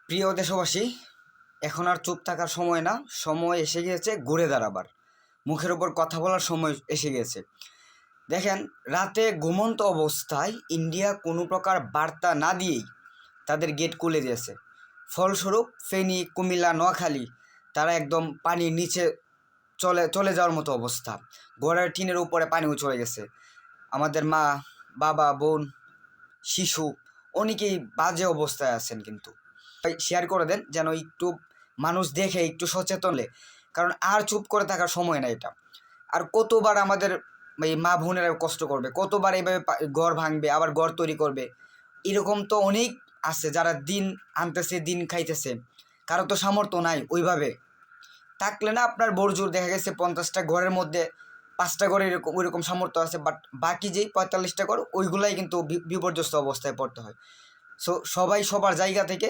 প্রিয় দেশবাসী, এখন আর চুপ থাকার সময় না, সময় এসে গিয়েছে ঘুরে দাঁড়াবার। মুখের ওপর কথা বলার সময় এসে গেছে। দেখেন, রাতে ঘুমন্ত অবস্থায় ইন্ডিয়া কোনো প্রকার বার্তা না দিয়েই তাদের গেট খুলে দিয়েছে। ফলস্বরূপ ফেনী, কুমিল্লা, নোয়াখালী তারা একদম পানির নিচে চলে চলে যাওয়ার মতো অবস্থা। ঘরের টিনের উপরে পানিও চলে গেছে। আমাদের মা, বাবা, বোন, শিশু অনেকেই বাজে অবস্থায় আছেন। কিন্তু শেয়ার করে দেন যেন একটু মানুষ দেখে একটু সচেতন হলে, কারণ আর চুপ করে থাকার সময় না এটা। আর কতবার আমাদের এই মা বোনেরা কষ্ট করবে, কতবার এইভাবে ঘর ভাঙবে, আবার ঘর তৈরি করবে। এরকম তো অনেক আছে যারা দিন আনতেছে, দিন খাইতেছে। কারো তো সামর্থ্য নাই ওইভাবে। থাকলে না আপনার বড়জোর দেখা গেছে 50টা ঘরের মধ্যে 5টা ঘরে এরকম ওইরকম সামর্থ্য আছে, বাট বাকি যেই 45টা ঘর ওইগুলাই কিন্তু বিপর্যস্ত অবস্থায় পড়তে হয়। সো সবাই সবার জায়গা থেকে